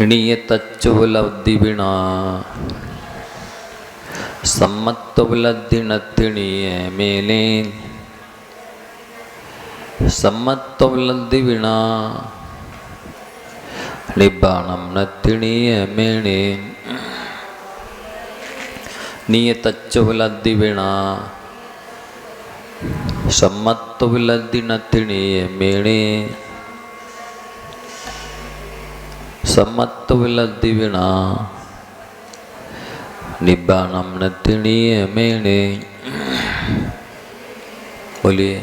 इणीयतच्चुवलब्धि विना सम्मत्तुवलब्धि नत्तिणीय मेले सम्मत्तुवलब्धि विना निब्बाणं नत्तिणीय मेणे नियतच्चुवलब्धि विना सम्मत्तुवलब्धि नत्तिणीय मेणे सम्मत्तुवलब्धि विना निब्बाणं नत्तिणीय मेणे। बोलिए।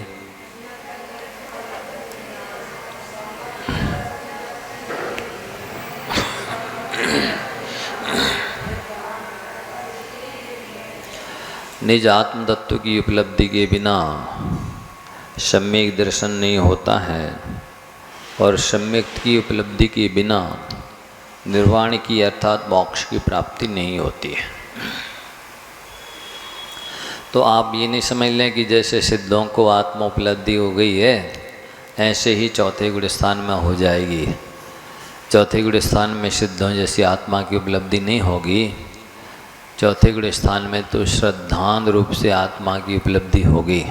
निज आत्म तत्व की उपलब्धि के बिना सम्यक दर्शन नहीं होता है और सम्यक की उपलब्धि के बिना निर्वाण की अर्थात मोक्ष की प्राप्ति नहीं होती है। तो आप ये नहीं समझ लें कि जैसे सिद्धों को आत्म उपलब्धि हो गई है ऐसे ही चौथे गुण स्थान में हो जाएगी। चौथे गुण स्थान में सिद्धों जैसी आत्मा की उपलब्धि नहीं होगी। चौथे गुण स्थान में तो श्रद्धांत रूप से आत्मा की उपलब्धि होगी।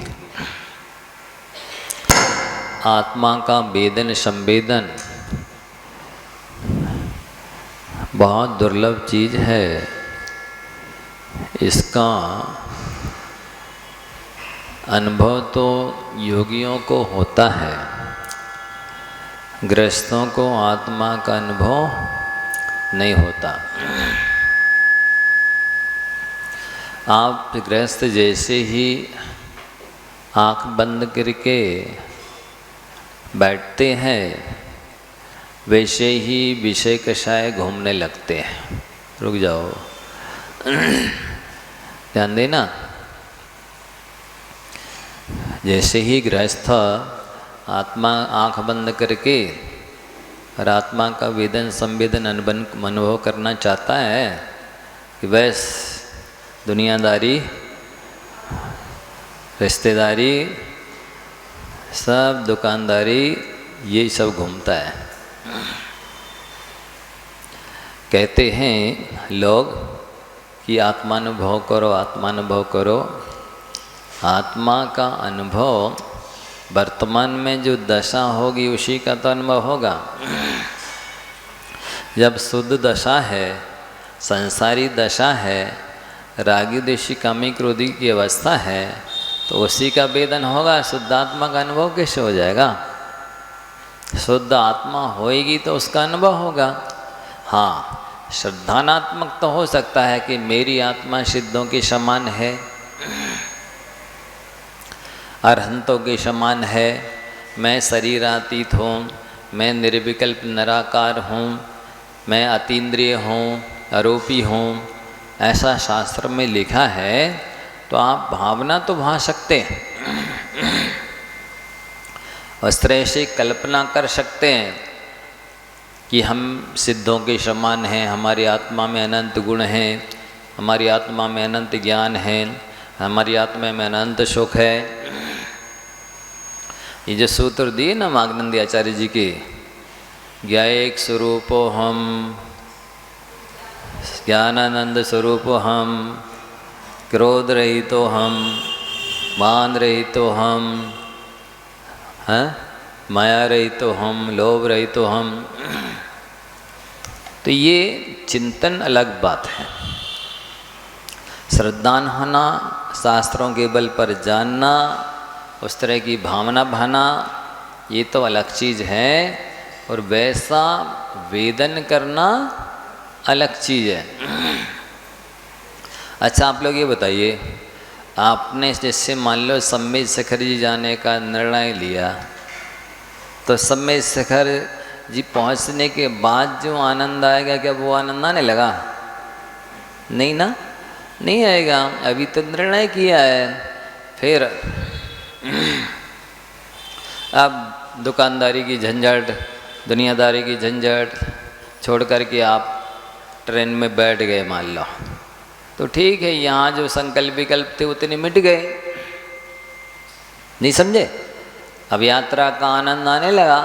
आत्मा का वेदन संवेदन बहुत दुर्लभ चीज है। इसका अनुभव तो योगियों को होता है, गृहस्थों को आत्मा का अनुभव नहीं होता। आप गृहस्थ जैसे ही आँख बंद करके बैठते हैं वैसे ही विषय कषाय घूमने लगते हैं। रुक जाओ, ध्यान देना। जैसे ही गृहस्थ आत्मा आँख बंद करके और आत्मा का वेदन संवेदन अनुभव करना चाहता है कि बस दुनियादारी रिश्तेदारी सब दुकानदारी ये सब घूमता है। कहते हैं लोग कि आत्मानुभव करो, आत्मानुभव करो। आत्मा का अनुभव वर्तमान में जो दशा होगी उसी का तो अनुभव होगा। जब शुद्ध दशा है, संसारी दशा है, रागी देशी कामी क्रोधी की अवस्था है तो उसी का वेदन होगा। शुद्ध आत्मा का अनुभव कैसे हो जाएगा? शुद्ध आत्मा होएगी तो उसका अनुभव होगा। हाँ, श्रद्धानात्मक तो हो सकता है कि मेरी आत्मा सिद्धों के समान है, अरहंतों के समान है, मैं शरीरातीत हूँ, मैं निर्विकल्प निराकार हूँ, मैं अतीन्द्रिय हूँ, आरोपी हूँ, ऐसा शास्त्र में लिखा है तो आप भावना तो भा सकते हैं, उस तरह से कल्पना कर सकते हैं कि हम सिद्धों के समान हैं, हमारी आत्मा में अनंत गुण हैं, हमारी आत्मा में अनंत ज्ञान है, हमारी आत्मा में अनंत सुख है। ये जो सूत्र दिए ना मागनंदी आचार्य जी के, ज्ञायक स्वरूपो हम, ज्ञानानंद स्वरूप हम, क्रोध रहितो हम, मान रहितो हम, हैं, माया रहितो हम, लोभ रहितो हम। तो ये चिंतन अलग बात है। श्रद्धान होना, शास्त्रों के बल पर जानना, उस तरह की भावना भाना, ये तो अलग चीज़ है। और वैसा वेदन करना अलग चीज़ है। अच्छा, आप लोग ये बताइए, आपने जैसे मान लो सम्मेद शिखर जी जाने का निर्णय लिया तो सम्मेद शिखर जी पहुंचने के बाद जो आनंद आएगा, क्या वो आनंद आने लगा? नहीं ना, नहीं आएगा। अभी तो निर्णय किया है। फिर अब दुकानदारी की झंझट, दुनियादारी की झंझट छोड़ कर के आप ट्रेन में बैठ गए मान लो, तो ठीक है, यहाँ जो संकल्प विकल्प थे उतने मिट गए। नहीं समझे? अब यात्रा का आनंद आने लगा।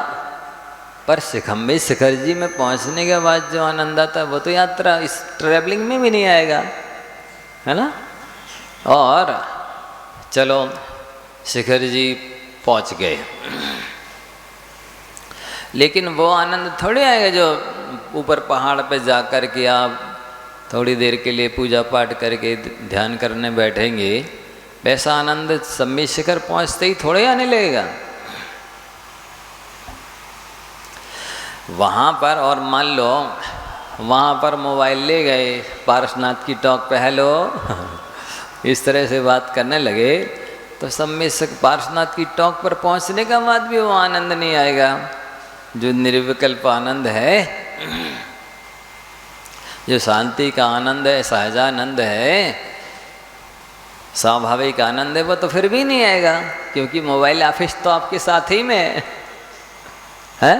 पर शिखम्बे शिखर जी में पहुंचने के बाद जो आनंद आता है वो तो यात्रा इस ट्रैवलिंग में भी नहीं आएगा, है ना। और चलो शिखर जी पहुंच गए, लेकिन वो आनंद थोड़ी आएगा जो ऊपर पहाड़ पे जा कर के आप थोड़ी देर के लिए पूजा पाठ करके ध्यान करने बैठेंगे, वैसा आनंद सम्मी शिखर पहुंचते ही थोड़े आने लगेगा। वहाँ पर और मान लो वहाँ पर मोबाइल ले गए, पारसनाथ की टॉक पे हेलो इस तरह से बात करने लगे, तो सम्मी पारसनाथ की टॉक पर पहुँचने का बाद भी वो आनंद नहीं आएगा जो निर्विकल्प आनंद है, जो शांति का आनंद है, सहजानंद है, स्वाभाविक आनंद है, वो तो फिर भी नहीं आएगा, क्योंकि मोबाइल ऑफिस तो आपके साथ ही में है।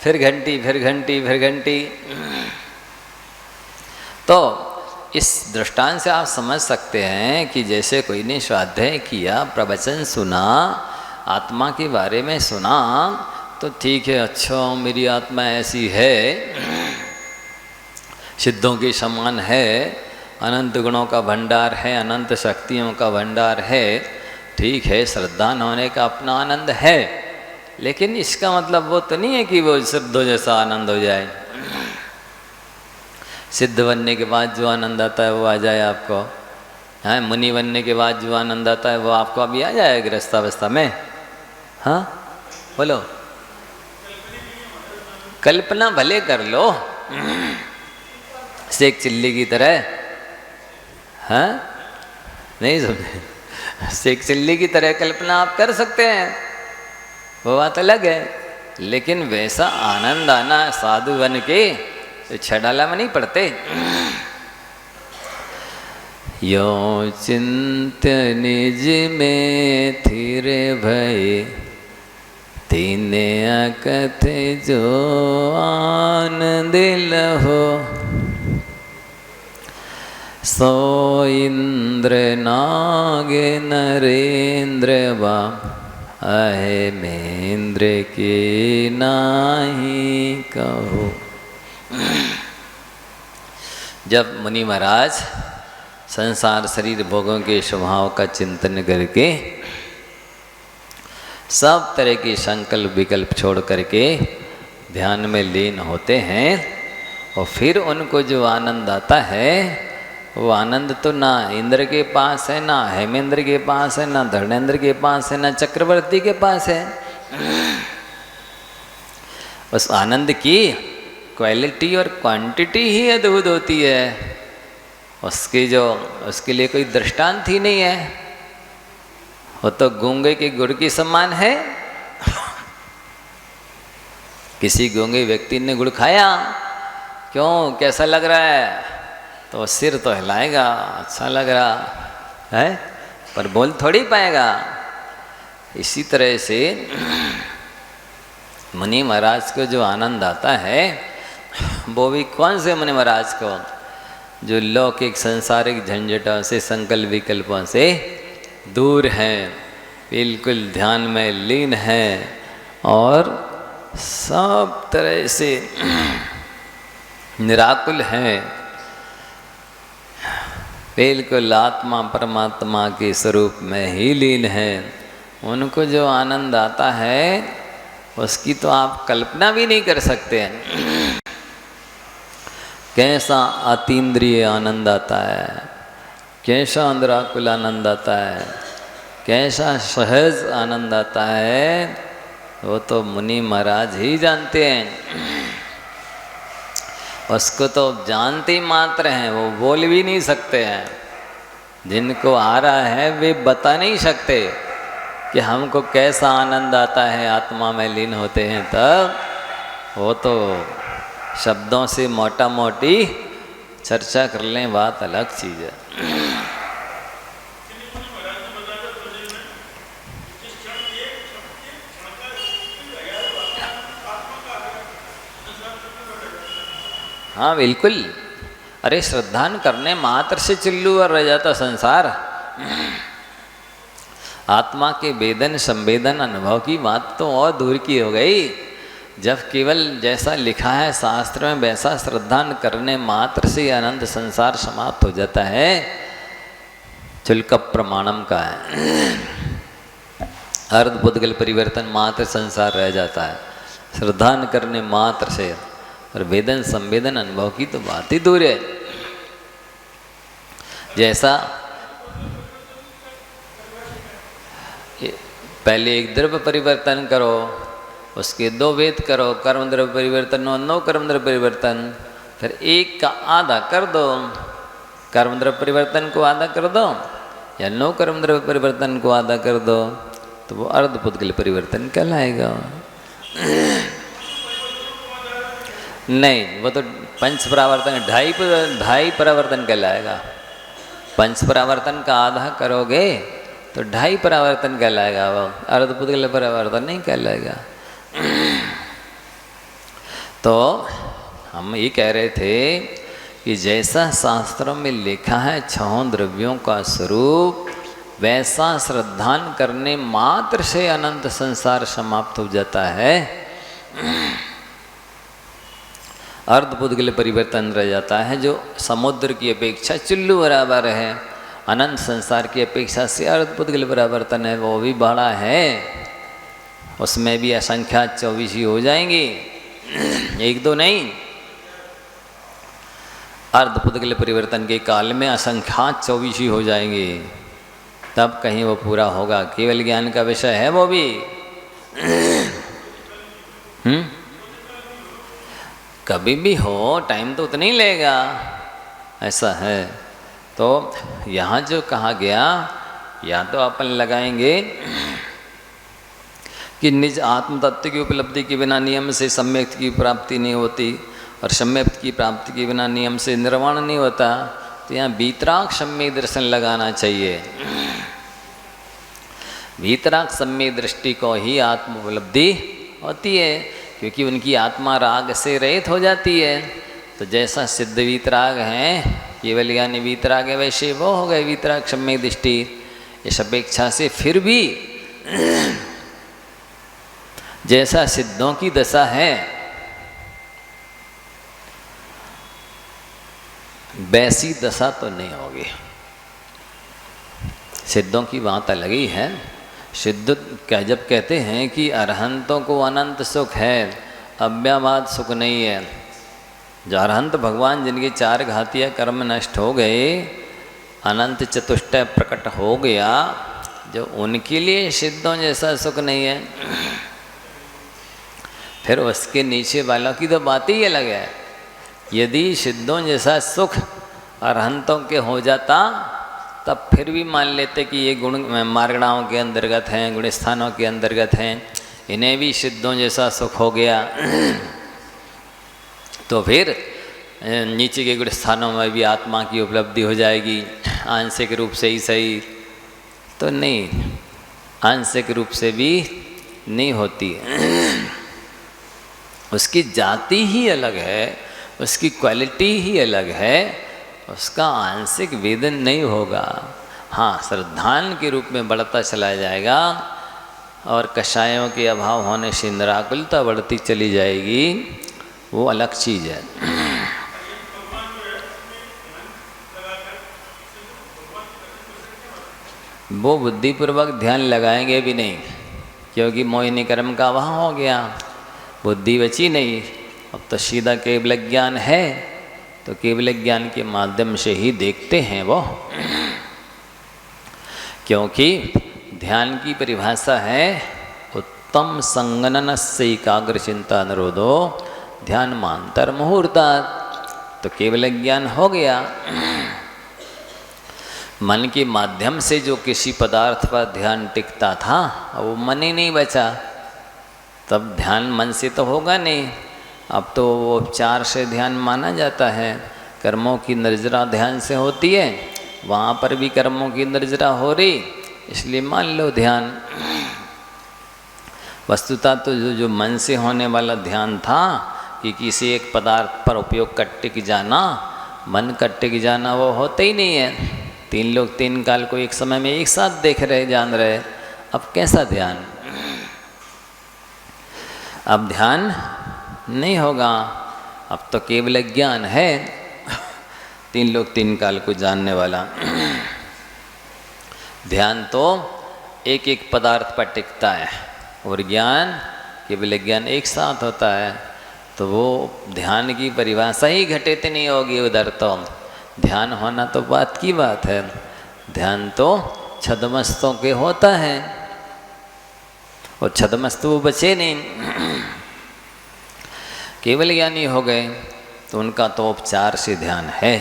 फिर घंटी फिर घंटी फिर घंटी। तो इस दृष्टांत से आप समझ सकते हैं कि जैसे कोई ने स्वाध्याय किया, प्रवचन सुना, आत्मा के बारे में सुना, तो ठीक है, अच्छा मेरी आत्मा ऐसी है, सिद्धों के समान है, अनंत गुणों का भंडार है, अनंत शक्तियों का भंडार है, ठीक है, श्रद्धान होने का अपना आनंद है, लेकिन इसका मतलब वो तो नहीं है कि वो सिद्धों जैसा आनंद हो जाए। सिद्ध बनने के बाद जो आनंद आता है वो आ जाए आपको, हाँ, मुनि बनने के बाद जो आनंद आता है वो आपको अभी आ जाए गृहस्थावस्था में। हाँ बोलो, कल्पना भले कर लो शेख चिल्ली की तरह, हाँ नहीं समझे, शेख चिल्ली की तरह कल्पना आप कर सकते हैं, वो बात अलग है, लेकिन वैसा आनंद आना साधु बन के तो छडाला में नहीं पड़ते। यो चिंत निज में थिरे भय, तीने अकथे जो आनंद लहो, सो इंद्र नागे नरेंद्र बा, अहे मेंद्र के नाही कहो। जब मुनि महाराज संसार शरीर भोगों के स्वभाव का चिंतन करके सब तरह की संकल्प विकल्प छोड़ करके ध्यान में लीन होते हैं, और फिर उनको जो आनंद आता है वो आनंद तो ना इंद्र के पास है, ना हेमेंद्र के पास है, ना धर्मेंद्र के पास है, ना चक्रवर्ती के पास है। उस आनंद की क्वालिटी और क्वांटिटी ही अद्भुत होती है, उसके लिए कोई दृष्टांत ही नहीं है, वो तो गूंगे के गुड़ की समान है। किसी गूंगे व्यक्ति ने गुड़ खाया, क्यों कैसा लग रहा है, तो सिर तो हिलाएगा, अच्छा लग रहा है, पर बोल थोड़ी पाएगा। इसी तरह से मुनि महाराज को जो आनंद आता है वो भी कौन से मुनि महाराज को, जो लौकिक सांसारिक झंझटों से संकल्प विकल्पों से दूर हैं, बिल्कुल ध्यान में लीन हैं और सब तरह से निराकुल हैं, बिल्कुल आत्मा परमात्मा के स्वरूप में ही लीन है। उनको जो आनंद आता है उसकी तो आप कल्पना भी नहीं कर सकते हैं। कैसा अतीन्द्रिय आनंद आता है, कैसा निराकुल आनंद आता है, कैसा सहज आनंद आता है, वो तो मुनि महाराज ही जानते हैं। उसको तो जानते मात्र हैं, वो बोल भी नहीं सकते हैं। जिनको आ रहा है वे बता नहीं सकते कि हमको कैसा आनंद आता है आत्मा में लीन होते हैं, तब वो तो शब्दों से मोटा मोटी चर्चा कर लें, बात अलग चीज़ है। हाँ बिल्कुल, अरे श्रद्धान करने मात्र से चिल्लू और रह जाता संसार। आत्मा के वेदन संवेदन अनुभव की बात तो और दूर की हो गई। जब केवल जैसा लिखा है शास्त्र में वैसा श्रद्धा करने मात्र से अनंत संसार समाप्त हो जाता है, चुल्क प्रमाणम का है। अर्ध पुद्गल परिवर्तन मात्र संसार रह जाता है श्रद्धा करने मात्र से, और वेदन संवेदन अनुभव की तो बात ही दूर है। जैसा पहले एक द्रव्य परिवर्तन करो, उसके 2 वेद करो, कर्म द्रव्य परिवर्तन और 9 कर्म द्रव्य परिवर्तन, फिर एक का आधा कर दो, कर्म द्रव्य परिवर्तन को आधा कर दो या 9 कर्म द्रव्य परिवर्तन को आधा कर दो, तो वो अर्ध पुद्गल परिवर्तन कहलाएगा। नहीं, वो तो पंच परावर्तन 2.5 परावर्तन कहलाएगा। पंच परावर्तन का आधा करोगे तो 2.5 परावर्तन कहलाएगा, वो अर्ध पुद्गल परावर्तन नहीं कहलाएगा। तो हम ये कह रहे थे कि जैसा शास्त्रों में लिखा है 6 द्रव्यों का स्वरूप, वैसा श्रद्धान करने मात्र से अनंत संसार समाप्त हो जाता है। अर्ध पुद्गल परिवर्तन रह जाता है, जो समुद्र की अपेक्षा चुल्लू बराबर है। अनंत संसार की अपेक्षा से अर्ध पुद्गल परिवर्तन है, वो भी बड़ा है, उसमें भी असंख्या 24 ही हो जाएंगे, 1-2 नहीं। अर्ध पुद्गल परिवर्तन के काल में असंख्या 24 ही हो जाएंगे, तब कहीं वो पूरा होगा। केवल ज्ञान का विषय है वो भी। कभी भी हो, टाइम तो उतना ही लेगा, ऐसा है। तो यहाँ जो कहा गया, या तो अपन लगाएंगे कि निज आत्म तत्व की उपलब्धि के बिना नियम से सम्यक की प्राप्ति नहीं होती, और सम्यक की प्राप्ति के बिना नियम से निर्वाण नहीं होता। तो यहाँ वीतराग सम्यक दर्शन लगाना चाहिए। वीतराग सम्यक दृष्टि को ही आत्म उपलब्धि होती है, क्योंकि उनकी आत्मा राग से रहित हो जाती है। तो जैसा सिद्ध वीतराग हैं, केवल यानी वीतराग है, वैसे वो हो गए वीतराग सम्यक दृष्टि। इस अपेक्षा से फिर भी जैसा सिद्धों की दशा है, वैसी दशा तो नहीं होगी। सिद्धों की बात अलग ही है। सिद्ध क्या जब कहते हैं कि अरहंतों को अनंत सुख है, अव्यावाद सुख नहीं है। जो अरहंत भगवान जिनके 4 घातीय कर्म नष्ट हो गए, अनंत चतुष्टय प्रकट हो गया, जो उनके लिए सिद्धों जैसा सुख नहीं है। फिर उसके नीचे वालों की तो बात ही अलग है। यदि सिद्धों जैसा सुख अरहंतों के हो जाता, तब फिर भी मान लेते कि ये गुण मार्गणाओं के अंतर्गत हैं, गुण स्थानों के अंतर्गत हैं, इन्हें भी सिद्धों जैसा सुख हो गया। तो फिर नीचे के गुण स्थानों में भी आत्मा की उपलब्धि हो जाएगी, आंशिक रूप से ही सही। तो नहीं, आंशिक रूप से भी नहीं होती। उसकी जाति ही अलग है, उसकी क्वालिटी ही अलग है, उसका आंशिक वेदन नहीं होगा। हाँ, श्रद्धान के रूप में बढ़ता चला जाएगा, और कषायों के अभाव होने से निराकुलता बढ़ती चली जाएगी, वो अलग चीज़ है। वो बुद्धिपूर्वक ध्यान लगाएंगे भी नहीं, क्योंकि मोहिनी कर्म का वहाँ हो गया, बुद्धि बची नहीं। अब तो सीधा केवल ज्ञान है, तो केवल ज्ञान के माध्यम से ही देखते हैं वो। क्योंकि ध्यान की परिभाषा है उत्तम संगनन से एकाग्र चिंता निरोधो ध्यान मांतर मुहूर्तात्। तो केवल ज्ञान हो गया, मन के माध्यम से जो किसी पदार्थ पर ध्यान टिकता था, वो मन ही नहीं बचा, तब ध्यान मन से तो होगा नहीं। अब तो वो उपचार से ध्यान माना जाता है, कर्मों की निर्जरा ध्यान से होती है, वहाँ पर भी कर्मों की निर्जरा हो रही, इसलिए मान लो ध्यान। वस्तुतः तो जो मन से होने वाला ध्यान था कि किसी एक पदार्थ पर उपयोग कर टिक जाना, मन का टिक जाना, वो होता ही नहीं है। 3 लोग 3 काल को एक समय में एक साथ देख रहे, जान रहे, अब कैसा ध्यान। अब ध्यान नहीं होगा, अब तो केवल ज्ञान है, तीन लोक तीन काल को जानने वाला। ध्यान तो एक एक पदार्थ पर टिकता है और ज्ञान केवल ज्ञान एक साथ होता है, तो वो ध्यान की परिभाषा ही घटित नहीं होगी उधर। तो ध्यान होना तो बात की बात है, ध्यान तो छद्मस्तों के होता है और छद्मस्त वो बचे नहीं। केवल ज्ञानी हो गए तो उनका तो उपचार से ध्यान है।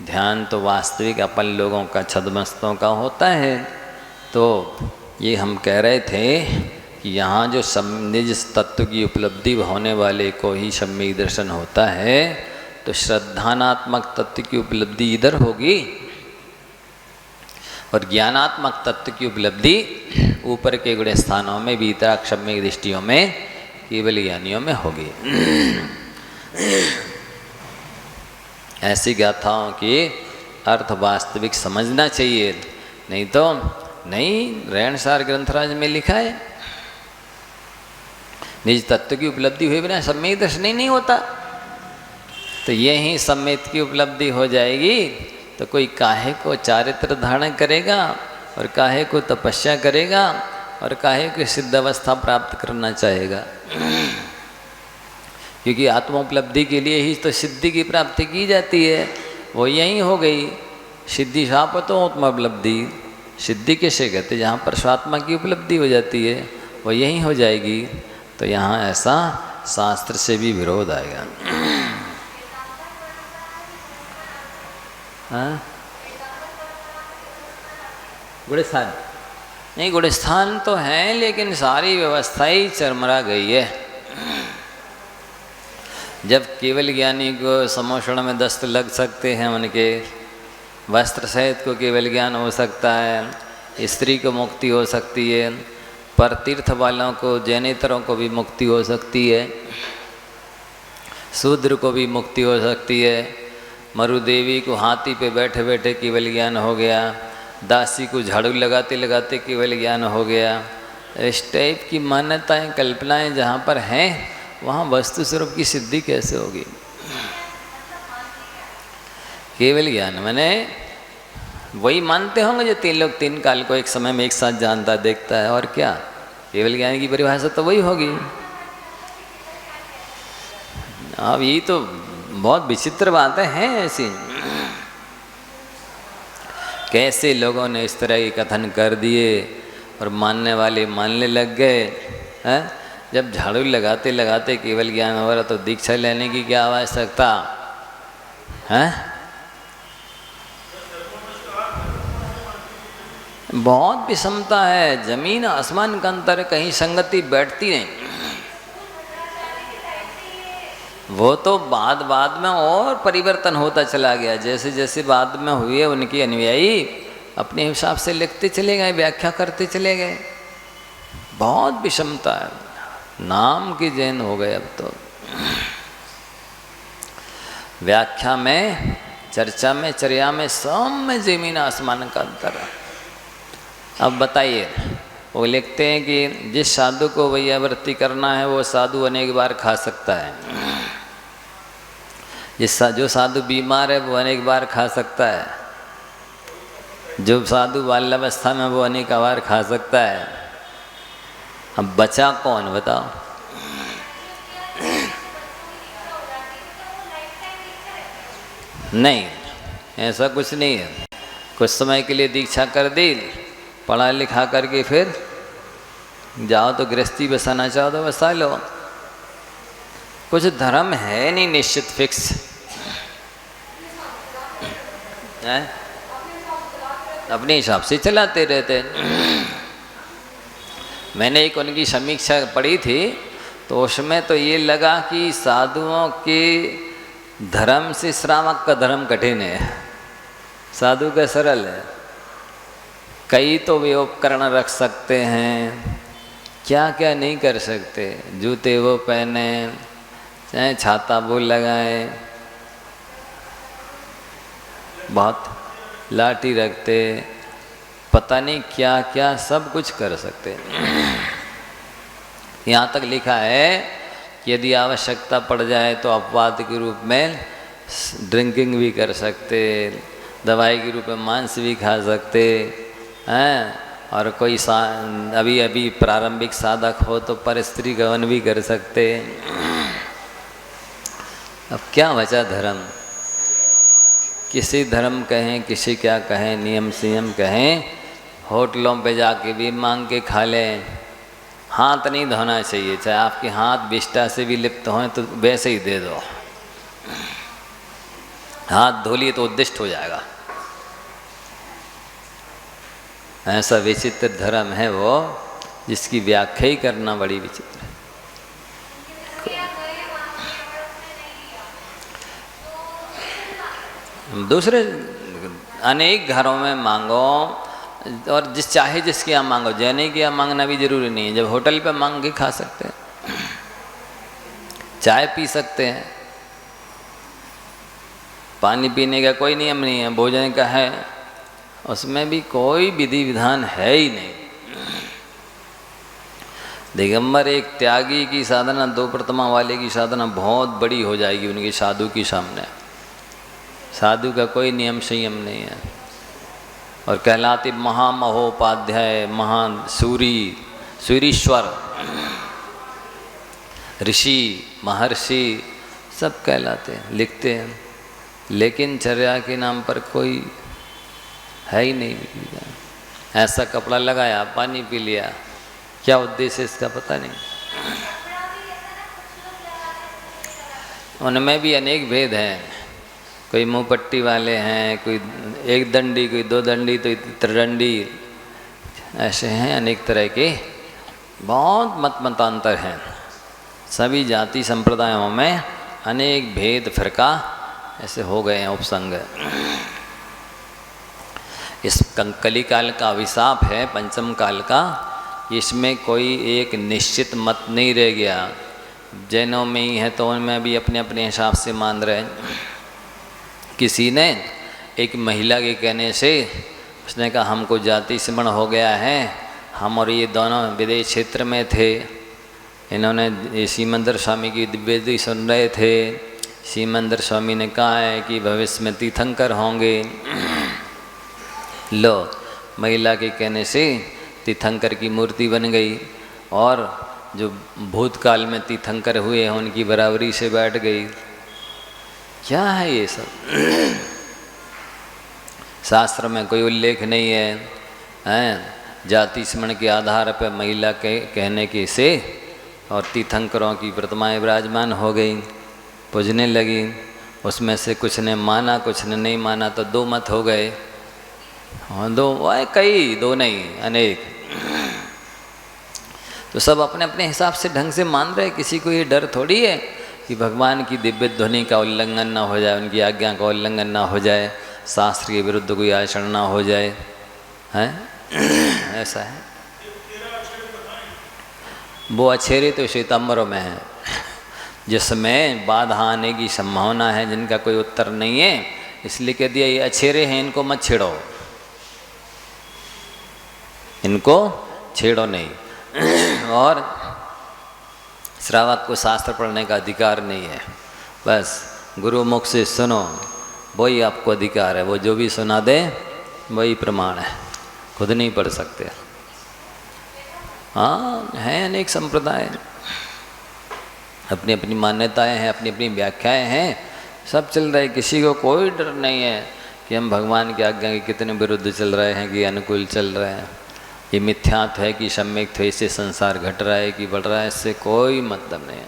ध्यान तो वास्तविक अपन लोगों का छद्मस्तों का होता है। तो ये हम कह रहे थे कि यहाँ जो निज तत्व की उपलब्धि होने वाले को ही सम्यक दर्शन होता है, तो श्रद्धानात्मक तत्व की उपलब्धि इधर होगी और ज्ञानात्मक तत्व की उपलब्धि ऊपर के गुण स्थानों में भीतराग सम्यक दृष्टियों में केवल ज्ञानियों में होगी। ऐसी गाथाओं की अर्थ वास्तविक समझना चाहिए, नहीं तो नहीं। रहनसार ग्रंथराज में लिखा है निज तत्व की उपलब्धि हुए बिना सम्यक दर्शन नहीं होता। तो यही सम्यक की उपलब्धि हो जाएगी तो कोई काहे को चारित्र धारण करेगा और काहे को तपस्या करेगा और काहे को सिद्ध अवस्था प्राप्त करना चाहेगा। क्योंकि आत्मोपलब्धि के लिए ही तो सिद्धि की प्राप्ति की जाती है, वो यही हो गई। सिद्धि शापतो आत्मोपलब्धि, सिद्धि किसे कहते, जहाँ पर स्वात्मा की उपलब्धि हो जाती है वो यही हो जाएगी। तो यहाँ ऐसा शास्त्र से भी विरोध आएगा। हाँ, गुड़स्थान नहीं, गुड़स्थान तो है लेकिन सारी व्यवस्था ही चरमरा गई है। जब केवल ज्ञानी को समोषण में दस्त लग सकते हैं, उनके वस्त्र सहित को केवल ज्ञान हो सकता है, स्त्री को मुक्ति हो सकती है, पर तीर्थ वालों को जैनेतरों को भी मुक्ति हो सकती है, शूद्र को भी मुक्ति हो सकती है, मरुदेवी को हाथी पे बैठे बैठे केवल ज्ञान हो गया, दासी को झाड़ू लगाते लगाते केवल ज्ञान हो गया। इस टाइप की मान्यताएं कल्पनाएं जहाँ पर हैं वहाँ वस्तु स्वरूप की सिद्धि कैसे होगी। केवल ज्ञान माने वही मानते होंगे जो तीन लोग तीन काल को एक समय में एक साथ जानता देखता है, और क्या केवल ज्ञान की परिभाषा तो वही होगी। अब ये तो बहुत विचित्र बातें हैं ऐसी, कैसे लोगों ने इस तरह के कथन कर दिए और मानने वाले मानने लग गए हैं। जब झाड़ू लगाते लगाते केवल ज्ञान हो रहा तो दीक्षा लेने की क्या आवश्यकता है। बहुत विषमता है, जमीन आसमान का अंतर, कहीं संगति बैठती नहीं। वो तो बाद में और परिवर्तन होता चला गया, जैसे जैसे बाद में हुए उनके अनुयायी अपने हिसाब से लिखते चले गए, व्याख्या करते चले गए। बहुत विषमता है, नाम की जैन हो गए अब तो। व्याख्या में, चर्चा में, चर्या में, सब में जमीन आसमान का अंतर है। अब बताइए, वो लिखते हैं कि जिस साधु को वैयावृत्ति करना है वो साधु अनेक बार खा सकता है, जो साधु बीमार है वो अनेक बार खा सकता है, जो साधु बाल्यावस्था में वो अनेक बार खा सकता है। अब बचा कौन बताओ। नहीं, ऐसा कुछ नहीं है। कुछ समय के लिए दीक्षा कर दी, पढ़ा लिखा करके फिर जाओ तो गृहस्थी बसाना चाहो तो बसा लो। कुछ धर्म है नहीं निश्चित फिक्स है, अपने हिसाब से चलाते रहते। मैंने एक उनकी समीक्षा पढ़ी थी तो उसमें तो ये लगा कि साधुओं के धर्म से श्रावक का धर्म कठिन है, साधु का सरल है। कई तो वे उपकरण रख सकते हैं, क्या क्या नहीं कर सकते। जूते वो पहने, चाहे छाता वो लगाए, बहुत लाठी रखते, पता नहीं क्या क्या सब कुछ कर सकते। यहाँ तक लिखा है कि यदि आवश्यकता पड़ जाए तो अपवाद के रूप में ड्रिंकिंग भी कर सकते, दवाई के रूप में मांस भी खा सकते हैं, और कोई अभी अभी प्रारंभिक साधक हो तो पर स्त्री गमन भी कर सकते। अब क्या बचा धर्म? किसी धर्म कहें, किसी क्या कहें, नियम संयम कहें, होटलों पे जाके भी मांग के खा लें। हाथ नहीं धोना चाहिए, चाहे आपके हाथ विष्ठा से भी लिप्त हों तो वैसे ही दे दो। हाथ धो लिए तो उद्दिष्ट हो जाएगा। ऐसा विचित्र धर्म है वो, जिसकी व्याख्या ही करना बड़ी विचित्र है। दूसरे अनेक घरों में मांगो, और चाहे जिसके यहाँ मांगो, जैने के यहाँ मांगना भी जरूरी नहीं है। जब होटल पे मांग के खा सकते हैं, चाय पी सकते हैं, पानी पीने का कोई नियम नहीं है, भोजन का है, उसमें भी कोई विधि विधान है ही नहीं। दिगंबर एक त्यागी की साधना, दो प्रतिमा वाले की साधना बहुत बड़ी हो जाएगी उनके साधु के सामने। साधु का कोई नियम संयम नहीं है, और कहलाते महामहोपाध्याय, महान सूरीश्वर, ऋषि, महर्षि सब कहलाते हैं, लिखते हैं, लेकिन चर्या के नाम पर कोई है ही नहीं। ऐसा कपड़ा लगाया, पानी पी लिया, क्या उद्देश्य इसका पता नहीं। उनमें भी अनेक भेद हैं, कोई मुंह पट्टी वाले हैं, कोई एक दंडी, कोई दो दंडी, तो त्रिदंडी, ऐसे हैं अनेक तरह के, बहुत मतांतर हैं। सभी जाति संप्रदायों में अनेक भेद फिरका ऐसे हो गए हैं, उपसंग। इस कलिकाल का अभिशाप है, पंचम काल का। इसमें कोई एक निश्चित मत नहीं रह गया। जैनों में ही है तो उनमें भी अपने अपने हिसाब से मान रहे। किसी ने एक महिला के कहने से उसने कहा हमको जाति स्मरण हो गया है, हम और ये दोनों विदेश क्षेत्र में थे, इन्होंने सीमंदर स्वामी की दिव्यति सुन रहे थे। सीमंदर स्वामी ने कहा है कि भविष्य में तीर्थंकर होंगे। लो, महिला के कहने से तीर्थंकर की मूर्ति बन गई, और जो भूतकाल में तीर्थंकर हुए हैं उनकी बराबरी से बैठ गई। क्या है ये सब? शास्त्र में कोई उल्लेख नहीं है, जाति स्मरण के आधार पर महिला के कहने के से और तीर्थंकरों की प्रतिमाएं विराजमान हो गई, पूजने लगी। उसमें से कुछ ने माना, कुछ ने नहीं माना, तो दो मत हो गए। दो नहीं, अनेक। तो सब अपने अपने हिसाब से ढंग से मान रहे। किसी को ये डर थोड़ी है कि भगवान की दिव्य ध्वनि का उल्लंघन ना हो जाए, उनकी आज्ञा का उल्लंघन ना हो जाए, शास्त्र के विरुद्ध कोई आचरण ना हो जाए, हैं? ऐसा है। वो अछेरे तो श्वेतांबरों में है, जिसमें बाधा आने की संभावना है, जिनका कोई उत्तर नहीं है, इसलिए कह दिया ये अछेरे हैं, इनको मत छेड़ो, इनको छेड़ो नहीं। और श्रावक को शास्त्र पढ़ने का अधिकार नहीं है, बस गुरु मुख से सुनो, वही आपको अधिकार है। वो जो भी सुना दे वही प्रमाण है, खुद नहीं पढ़ सकते। हाँ, हैं अनेक संप्रदाय, अपनी अपनी मान्यताएं हैं, अपनी अपनी व्याख्याएं हैं, सब चल रहे। किसी को कोई डर नहीं है कि हम भगवान की आज्ञा के कितने विरुद्ध चल रहे हैं कि अनुकूल चल रहे हैं। ये मिथ्यात्व है कि सम्यक्त्व है, इससे संसार घट रहा है कि बढ़ रहा है, इससे कोई मतलब नहीं है।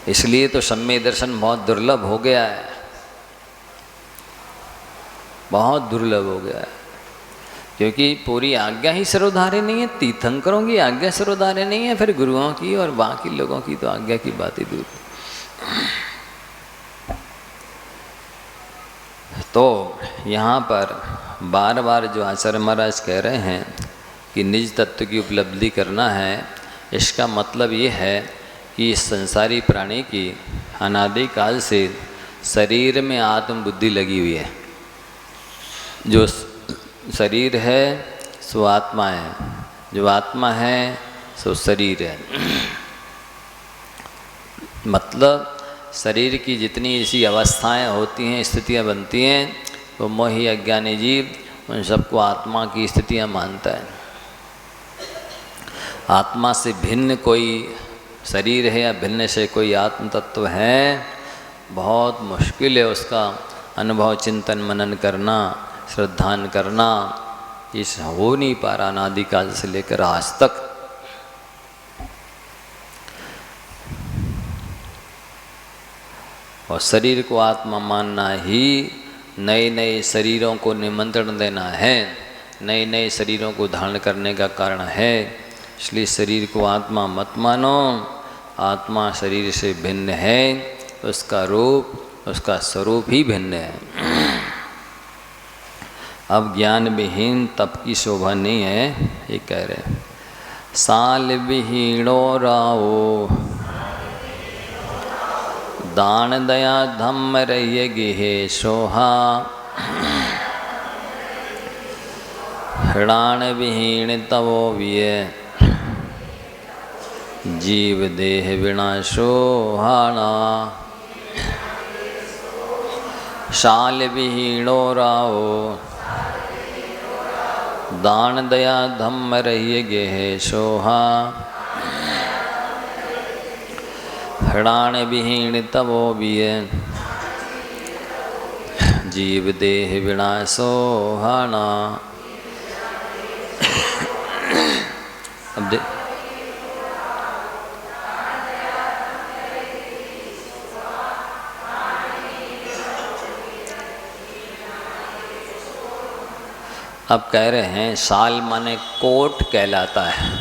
इसलिए तो सम्यक दर्शन बहुत दुर्लभ हो गया है, बहुत दुर्लभ हो गया है, क्योंकि पूरी आज्ञा ही सर्वधार्य नहीं है। तीर्थंकरों की आज्ञा सर्वधार्य नहीं है, फिर गुरुओं की और बाकी लोगों की तो आज्ञा की बात ही दूर। तो यहाँ पर बार बार जो आचार्य महाराज कह रहे हैं कि निज तत्व की उपलब्धि करना है, इसका मतलब ये है कि इस संसारी प्राणी की अनादिकाल से शरीर में आत्मबुद्धि लगी हुई है। जो शरीर है सो आत्मा है, जो आत्मा है सो शरीर है। मतलब शरीर की जितनी ऐसी अवस्थाएं होती हैं, स्थितियां बनती हैं, वो मोही अज्ञानी जीव उन सबको आत्मा की स्थितियां मानता है। आत्मा से भिन्न कोई शरीर है या भिन्न से कोई आत्म तत्व है, बहुत मुश्किल है उसका अनुभव, चिंतन, मनन करना, श्रद्धान करना। इस हो नहीं पा रहा अनादिकाल से लेकर आज तक। और शरीर को आत्मा मानना ही नए नए शरीरों को निमंत्रण देना है, नए नए शरीरों को धारण करने का कारण है। इसलिए शरीर को आत्मा मत मानो। आत्मा शरीर से भिन्न है, उसका रूप, उसका स्वरूप ही भिन्न है। अब ज्ञान विहीन तप की शोभा नहीं है, ये कह रहे। साल विहीणो रावो दान दया धम्म रहिए गिहे सोहा। हृणान विहीण तवो विये जीव देह विनाशो हाना। शाल विहीणो रावो दान दया धम्म रहिए गेहे सोहा। हृणान विहीण तवो विये जीव देह विनाशो हाना। अब अब कह रहे हैं साल माने कोट कहलाता है।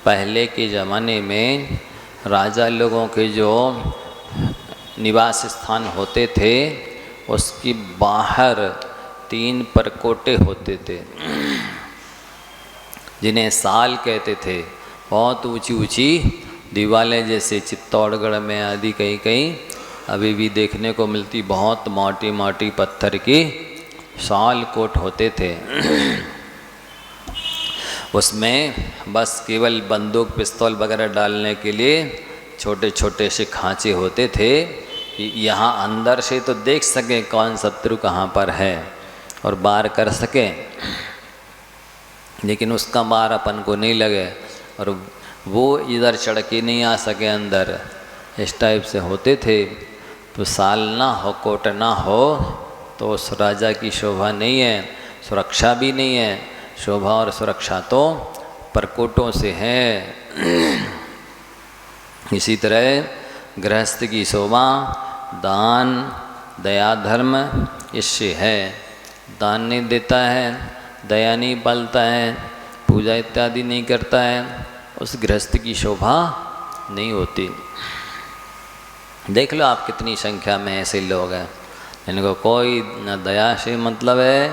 पहले के ज़माने में राजा लोगों के जो निवास स्थान होते थे, उसकी बाहर 3 परकोटे होते थे, जिन्हें साल कहते थे। बहुत ऊंची ऊंची दीवारें, जैसे चित्तौड़गढ़ में आदि कहीं कहीं अभी भी देखने को मिलती, बहुत मोटी मोटी पत्थर की साल कोट होते थे। उसमें बस केवल बंदूक पिस्तौल वगैरह डालने के लिए छोटे छोटे से खांचे होते थे। यहाँ अंदर से तो देख सकें कौन शत्रु कहाँ पर है और वार कर सकें, लेकिन उसका वार अपन को नहीं लगे और वो इधर चढ़ के नहीं आ सके अंदर, इस टाइप से होते थे। तो साल ना हो, कोट ना हो तो उस राजा की शोभा नहीं है, सुरक्षा भी नहीं है। शोभा और सुरक्षा तो परकोटों से है। इसी तरह गृहस्थ की शोभा दान दया धर्म इससे है। दान नहीं देता है, दया नहीं पालता है, पूजा इत्यादि नहीं करता है, उस गृहस्थ की शोभा नहीं होती। देख लो आप कितनी संख्या में ऐसे लोग हैं इनको कोई न दया से मतलब है,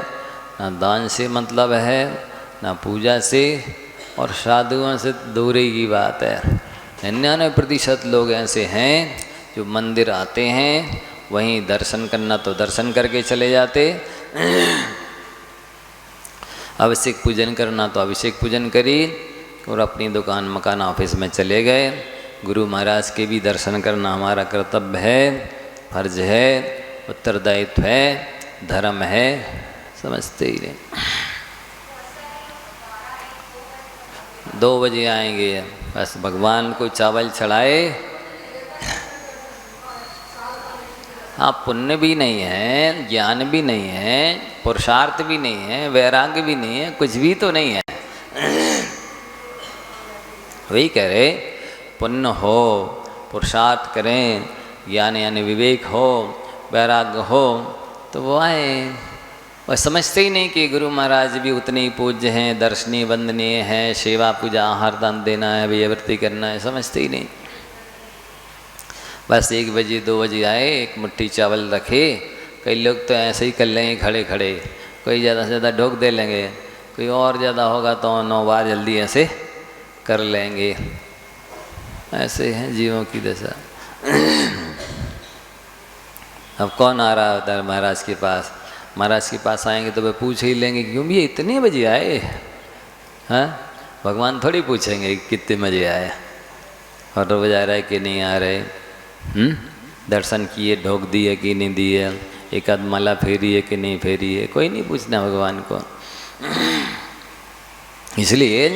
न दान से मतलब है, न पूजा से, और साधुओं से दूरी की बात है। 99% लोग ऐसे हैं जो मंदिर आते हैं, वहीं दर्शन करना तो दर्शन करके चले जाते, अभिषेक पूजन करना तो अभिषेक पूजन करी और अपनी दुकान मकान ऑफिस में चले गए। गुरु महाराज के भी दर्शन करना हमारा कर्तव्य है, फर्ज है, उत्तरदायित्व है, धर्म है, समझते ही नहीं। 2 बजे आएंगे, बस भगवान को चावल चढ़ाए। हाँ, पुण्य भी नहीं है, ज्ञान भी नहीं है, पुरुषार्थ भी नहीं है, वैराग्य भी नहीं है, कुछ भी तो नहीं है। वही कह रहे पुण्य हो, पुरुषार्थ करें, ज्ञान यानी विवेक हो, वैराग्य हो तो वो आए। और समझते ही नहीं कि गुरु महाराज भी उतने ही पूज्य हैं, दर्शनीय वंदनीय हैं, सेवा पूजा आहार दान देना है, विवृत्ति करना है, समझते ही नहीं। बस 1 बजे 2 बजे आए, एक मुट्ठी चावल रखे। कई लोग तो ऐसे ही कर लेंगे खड़े खड़े, कोई ज़्यादा से ज़्यादा ढोक दे लेंगे, कोई और ज़्यादा होगा तो 9 बार जल्दी ऐसे कर लेंगे। ऐसे हैं जीवों की दशा। अब कौन आ रहा होता है महाराज के पास? महाराज के पास आएंगे तो वे पूछ ही लेंगे क्यों भी इतने बजे आए हैं? भगवान थोड़ी पूछेंगे कितने मज़े आए और रोज आ रहा है कि नहीं आ रहे, दर्शन किए, ढोक दिए कि नहीं दिए, एक आध माला फेरी है कि नहीं फेरी है, कोई नहीं पूछना भगवान को। इसलिए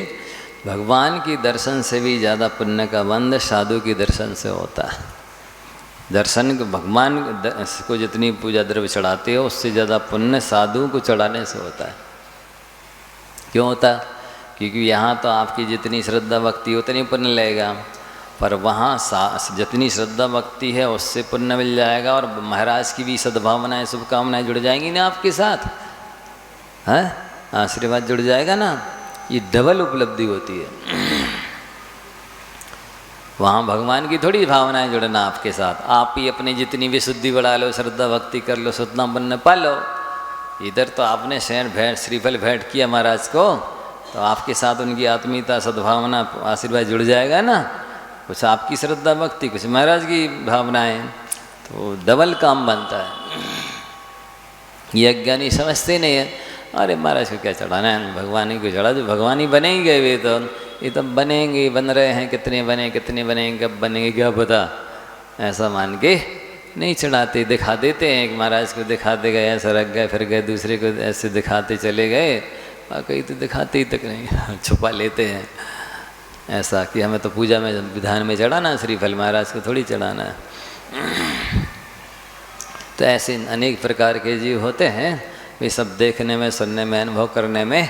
भगवान की दर्शन से भी ज़्यादा पुण्य का बंध साधु की दर्शन से होता है। दर्शन भगवान को जितनी पूजा द्रव्य चढ़ाते हो उससे ज़्यादा पुण्य साधु को चढ़ाने से होता है। क्यों होता? क्योंकि यहाँ तो आपकी जितनी श्रद्धा भक्ति उतनी पुण्य लगेगा, पर वहाँ जितनी श्रद्धा भक्ति है उससे पुण्य मिल जाएगा और महाराज की भी सद्भावनाएं शुभकामनाएं जुड़ जाएंगी ना आपके साथ, है आशीर्वाद जुड़ जाएगा ना, ये डबल उपलब्धि होती है। वहाँ भगवान की थोड़ी भावनाएं जुड़ना आपके साथ, आप ही अपनी जितनी भी शुद्धि बढ़ा लो, श्रद्धा भक्ति कर लो, सतना पुण्य पा लो। इधर तो आपने शहर भेंट श्रीफल भेंट किया महाराज को, तो आपके साथ उनकी आत्मीयता सद्भावना आशीर्वाद जुड़ जाएगा ना, कुछ आपकी श्रद्धा भक्ति कुछ महाराज की भावनाएं, तो डबल काम बनता है। ये अज्ञानी समझते नहीं है, अरे महाराज को क्या चढ़ाना है, भगवान ही को चढ़ा, जो भगवान ही बने ही गए वे तो, ये तो बनेंगे, बन रहे हैं, कितने बनेंगे, कब बनेंगे क्या पता, ऐसा मान के नहीं चढ़ाते, दिखा देते हैं। एक महाराज को दिखा दे गए, ऐसा रख गए, फिर गए दूसरे को ऐसे दिखाते चले गए, कहीं तो दिखाते ही तक नहीं, छुपा लेते हैं ऐसा कि हमें तो पूजा में विधान में चढ़ाना श्रीफल, महाराज को थोड़ी चढ़ाना है। तो ऐसे अनेक प्रकार के जीव होते हैं, वे सब देखने में, सुनने में, अनुभव करने में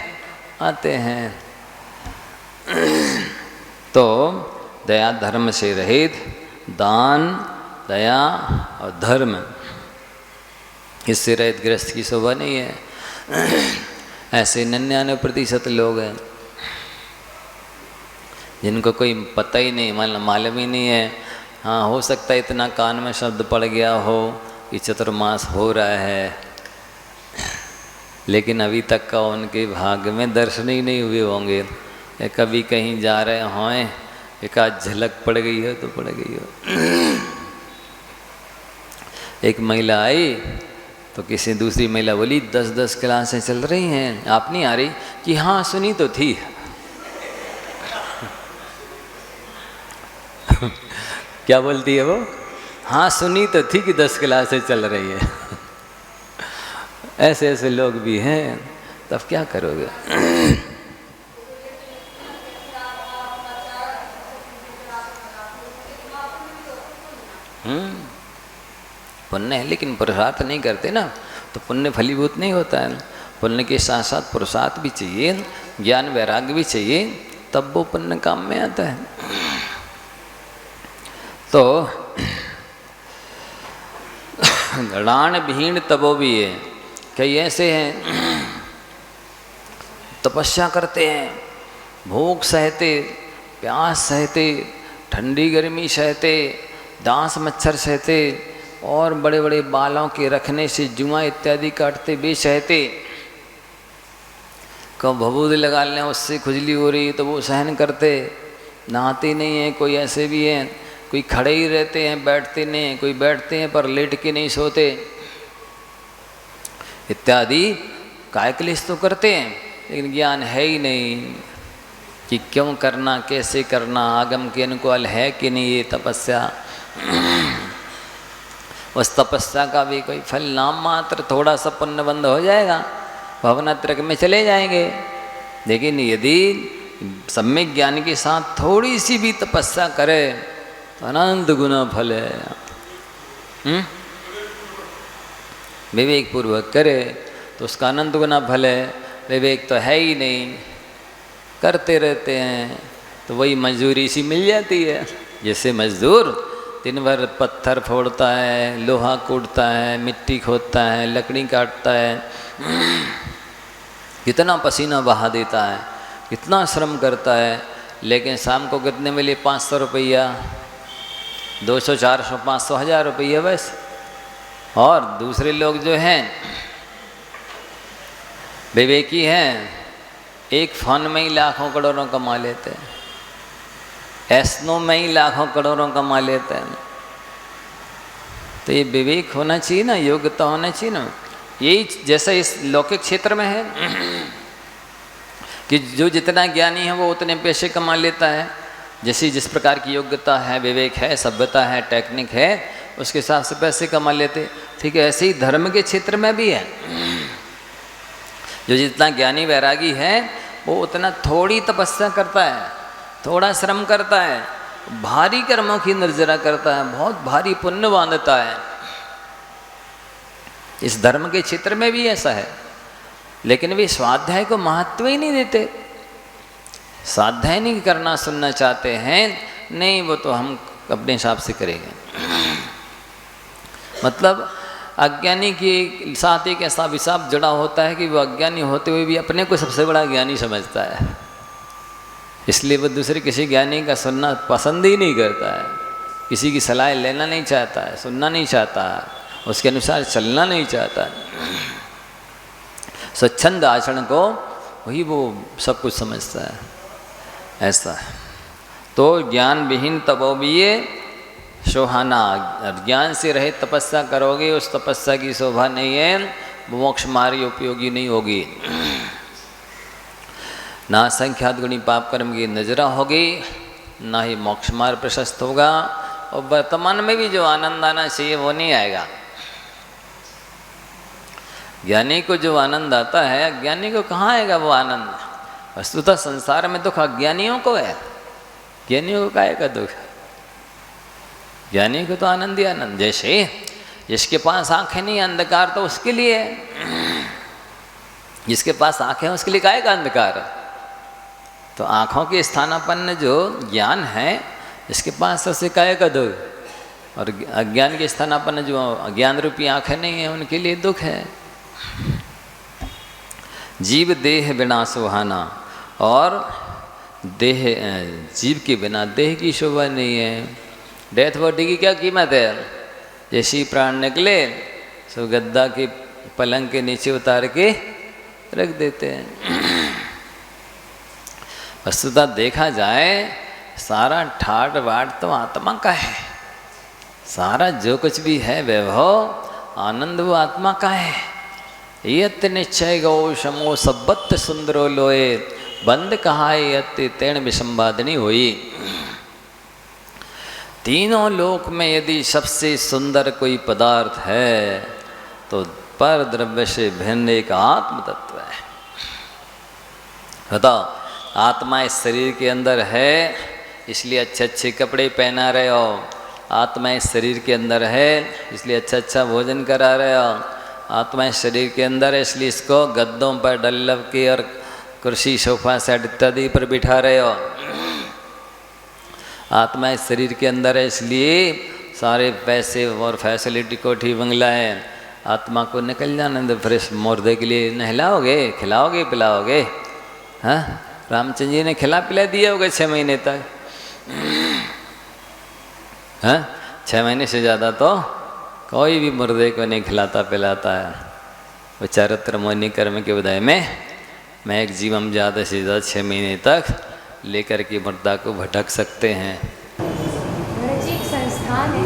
आते हैं। तो दया धर्म से रहित, दान दया और धर्म इससे रहित गृहस्थ की शोभा नहीं है। ऐसे 99% लोग हैं जिनको कोई पता ही नहीं, मालूम ही नहीं है। हाँ, हो सकता है इतना कान में शब्द पड़ गया हो कि चतुर्मास हो रहा है, लेकिन अभी तक का उनके भाग्य में दर्शन ही नहीं हुए होंगे। कभी कहीं जा रहे हों, एक आध झलक पड़ गई हो तो पड़ गई हो। एक महिला आई तो किसी दूसरी महिला बोली 10-10 क्लासें चल रही हैं, आप नहीं आ रही? कि हाँ सुनी तो थी। क्या बोलती है वो? हाँ सुनी तो थी कि 10 क्लासें चल रही है। ऐसे ऐसे लोग भी हैं, तब क्या करोगे? पुण्य है लेकिन पुरुषार्थ नहीं करते ना, तो पुण्य फलीभूत नहीं होता है। पुण्य के साथ साथ पुरुषार्थ भी चाहिए, ज्ञान वैराग्य भी चाहिए, तब वो पुण्य काम में आता है। तो राण भीण तबो भी है, कई ऐसे हैं तपस्या करते हैं, भूख सहते, प्यास सहते, ठंडी गर्मी सहते, डांस मच्छर सहते, और बड़े बड़े बालों के रखने से जुआ इत्यादि काटते भी सहते। कब भभूत लगा लें उससे खुजली हो रही तो वो सहन करते, नहाते नहीं हैं। कोई ऐसे भी हैं, कोई खड़े ही रहते हैं, बैठते नहीं हैं, कोई बैठते हैं पर लेट के नहीं सोते इत्यादि। काय क्लेश तो करते हैं, लेकिन ज्ञान है ही नहीं कि क्यों करना, कैसे करना, आगम के अनुकूल है कि नहीं ये तपस्या। उस तपस्या का भी कोई फल नाम मात्र, थोड़ा सा पुण्य बंद हो जाएगा, भवनात्रक में चले जाएंगे। लेकिन यदि सम्यक ज्ञान के साथ थोड़ी सी भी तपस्या करे तो अनंत गुना फल है। विवेक पूर्वक करे तो उसका अनंत गुना फल है। विवेक तो है ही नहीं, करते रहते हैं तो वही मजदूरी सी मिल जाती है। जैसे मजदूर दिन भर पत्थर फोड़ता है, लोहा कूटता है, मिट्टी खोदता है, लकड़ी काटता है, कितना पसीना बहा देता है, कितना श्रम करता है, लेकिन शाम को कितने मिले? 500 रुपया, 200, 400, 500, 1000 रुपया बस। और दूसरे लोग जो हैं विवेकी हैं, एक फोन में ही लाखों करोड़ों कमा लेते हैं, ऐसनों में ही लाखों करोड़ों कमा लेते हैं। तो ये विवेक होना चाहिए ना, योग्यता होना चाहिए ना। यही जैसा इस लौकिक क्षेत्र में है कि जो जितना ज्ञानी है वो उतने पैसे कमा लेता है, जैसी जिस प्रकार की योग्यता है, विवेक है, सभ्यता है, टेक्निक है, उसके हिसाब से पैसे कमा लेते। ठीक है, ऐसे ही धर्म के क्षेत्र में भी है। जो जितना ज्ञानी वैरागी है वो उतना थोड़ी तपस्या करता है, थोड़ा श्रम करता है, भारी कर्मों की निर्जरा करता है, बहुत भारी पुण्य बांधता है। इस धर्म के क्षेत्र में भी ऐसा है, लेकिन वे स्वाध्याय को महत्व ही नहीं देते, स्वाध्याय नहीं करना सुनना चाहते हैं। नहीं, वो तो हम अपने हिसाब से करेंगे। मतलब अज्ञानी के साथ एक ऐसा अभिशाप जड़ा होता है कि वो अज्ञानी होते हुए भी अपने को सबसे बड़ा ज्ञानी समझता है, इसलिए वो दूसरे किसी ज्ञानी का सुनना पसंद ही नहीं करता है, किसी की सलाह लेना नहीं चाहता है, सुनना नहीं चाहता है, उसके अनुसार चलना नहीं चाहता है। स्वच्छंद आचरण को वही वो सब कुछ समझता है, ऐसा है। तो ज्ञान विहीन तपोबिये शोहाना, ज्ञान से रहित तपस्या करोगे, उस तपस्या की शोभा नहीं है, मोक्ष मार्ग उपयोगी नहीं होगी। ना संख्यात गुणी पाप कर्म की नजरा होगी, ना ही मोक्ष मार्ग प्रशस्त होगा, और वर्तमान में भी जो आनंद आना चाहिए वो नहीं आएगा। ज्ञानी को जो आनंद आता है, अज्ञानी को कहाँ आएगा वो आनंद? वस्तुतः संसार में दुख अज्ञानियों को है, ज्ञानियों को काहे का दुख है? ज्ञानी को तो आनंद ही आनंद। जैसे जिसके पास आंखें नहीं, अंधकार तो उसके लिए है, जिसके पास आंखें हैं उसके लिए काहे का अंधकार? तो आँखों के स्थानापन्न जो ज्ञान है, इसके पास उसे काहे का दुख? और अज्ञान के स्थानापन्न जो अज्ञान रूपी आँखें नहीं है, उनके लिए दुख है। जीव देह बिना सुहाना, और देह जीव के बिना देह की शोभा नहीं है। डेथ बॉडी की क्या कीमत है? जैसे ही प्राण निकले सो गद्दा के पलंग के नीचे उतार के रख देते हैं। वस्तुतः देखा जाए सारा ठाट बाट तो आत्मा का है, सारा जो कुछ भी है वैभव आनंद वो आत्मा का है। यत निश्चय गौ शमो सब्बत सुंदरो लोए, बंद कहा यत तेण विसंवादनी हुई। तीनों लोक में यदि सबसे सुंदर कोई पदार्थ है तो पर द्रव्य से भिन्न एक आत्म तत्व है। बताओ, आत्मा इस शरीर के अंदर है इसलिए अच्छे अच्छे कपड़े पहना रहे हो, आत्मा इस शरीर के अंदर है इसलिए अच्छा अच्छा भोजन करा रहे हो, आत्मा इस शरीर के अंदर है इसलिए इसको गद्दों पर डल्लव के और कुर्सी सोफा सेट इत्यादि पर बिठा रहे हो। आत्मा इस शरीर के अंदर है इसलिए सारे पैसे और फैसिलिटी कोठी बंगला है। आत्मा को निकल जाने दो, फिर इस मुर्दे के लिए नहलाओगे, खिलाओगे, पिलाओगे। हाँ, रामचंद्र जी ने खिला पिला दिया होगा 6 महीने तक। हाँ, 6 महीने से ज़्यादा तो कोई भी मुर्दे को नहीं खिलाता पिलाता है। वो चारित्र मोहिनी कर्म के उदय में मैं एक जीवम ज़्यादा से ज़्यादा 6 महीने तक लेकर के मुर्दा को भटक सकते हैं। एक संस्थान है,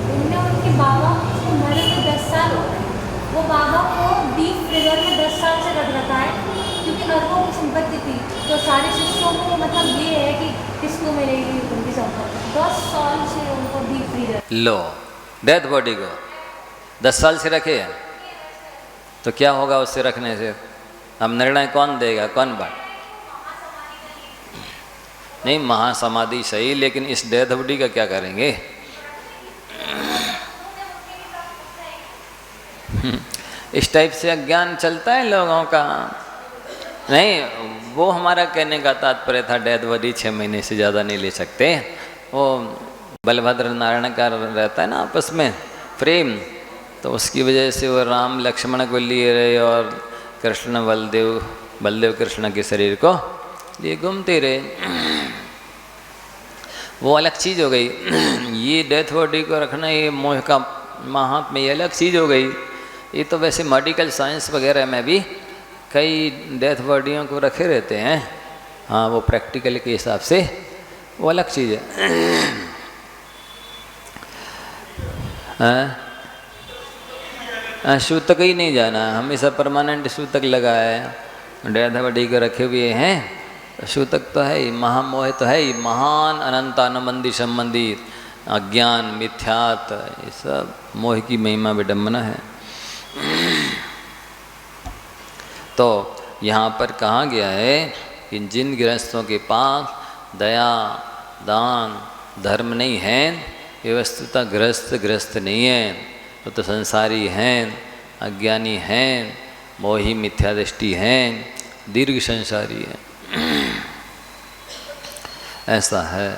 उनमें उनके बाबा को मरे को 10 साल हो गए। वो बाबा को डीप फ्रीजर में 10 साल से रख रखा है, क्योंकि अरबों की संपत्ति थी। तो सारे शिष्यों को मतलब ये है कि किसको मिलेगी उनकी संपत्ति। 10 साल से उनको डीप फ्रीजर। लो, डेथ बॉडी को 10 साल से रखे हैं तो क्या होगा उससे रखने से? अब निर्णय कौन देगा, कौन बात? नहीं, महासमाधि सही, लेकिन इस डेथ बॉडी का क्या करेंगे? इस टाइप से अज्ञान चलता है लोगों का। नहीं, वो हमारा कहने का तात्पर्य था डेथ बॉडी 6 महीने से ज़्यादा नहीं ले सकते। वो बलभद्र नारायण का रहता है ना आपस में प्रेम, तो उसकी वजह से वो राम लक्ष्मण को लिए रहे और कृष्ण बलदेव कृष्ण के शरीर को लिए घूमते रहे। वो अलग चीज़ हो गई। ये डेथ बॉडी को रखना, ये मोह का महात्म्य, ये अलग चीज़ हो गई। ये तो वैसे मेडिकल साइंस वगैरह में भी कई डेथ बॉडियों को रखे रहते हैं। हाँ, वो प्रैक्टिकल के हिसाब से वो अलग चीज़ है। सूतक ही नहीं जाना, हमेशा परमानेंट सूतक लगा है। डेढ़ बड़ी के रखे हुए हैं, पशु तक तो है ही, महामोह तो है ही, महान अनंत अनुबंधी संबंधी अज्ञान मिथ्यात, ये सब मोह की महिमा विडम्बना है। तो यहाँ पर कहा गया है कि जिन गृहस्थों के पास दया दान धर्म नहीं है, ये वस्तुतः गृहस्थ नहीं है, तो संसारी हैं, अज्ञानी हैं, मोही मिथ्या दृष्टि हैं, दीर्घ संसारी है। ऐसा है,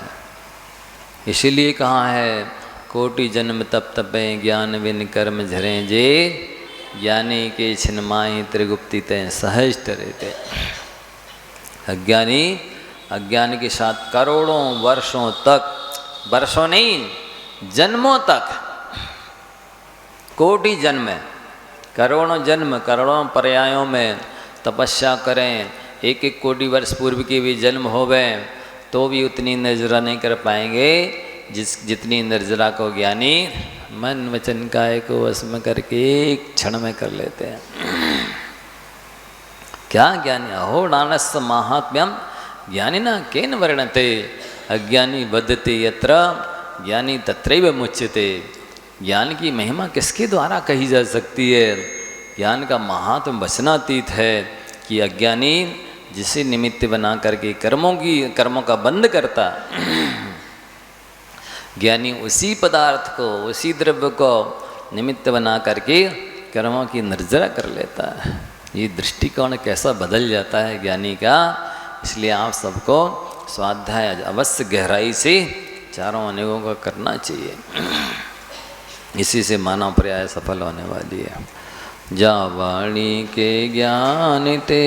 इसीलिए कहा है कोटि जन्म तप तपे ज्ञान विन कर्म झरे जे, ज्ञानी के छिन्माई त्रिगुप्ति तय सहज टरेते। अज्ञानी अज्ञान के साथ करोड़ों वर्षों तक, वर्षों नहीं जन्मों तक, कोटि जन्म, करोड़ों जन्म, करोड़ों पर्यायों में तपस्या करें, एक एक कोटि वर्ष पूर्व के भी जन्म हो गए तो भी उतनी निर्जरा नहीं कर पाएंगे जितनी निर्जरा को ज्ञानी मन वचन काया को वश में करके एक क्षण में कर लेते हैं। क्या ज्ञानी, अहो नानस्य महात्म्यम ज्ञानी ना केन वर्णते, अज्ञानी बद्धते यत्र ज्ञानी तत्रैव मुच्यते। ज्ञान की महिमा किसके द्वारा कही जा सकती है? ज्ञान का महात्म वचनातीत है कि अज्ञानी जिसे निमित्त बना करके कर्मों का बंध करता, ज्ञानी उसी पदार्थ को, उसी द्रव्य को निमित्त बना करके कर्मों की निर्जरा कर लेता है। ये दृष्टिकोण कैसा बदल जाता है ज्ञानी का। इसलिए आप सबको स्वाध्याय अवश्य गहराई से चारों अनेकों का करना चाहिए, इसी से मानव पर्याय सफल होने वाली है। जा वाणी के ज्ञान ते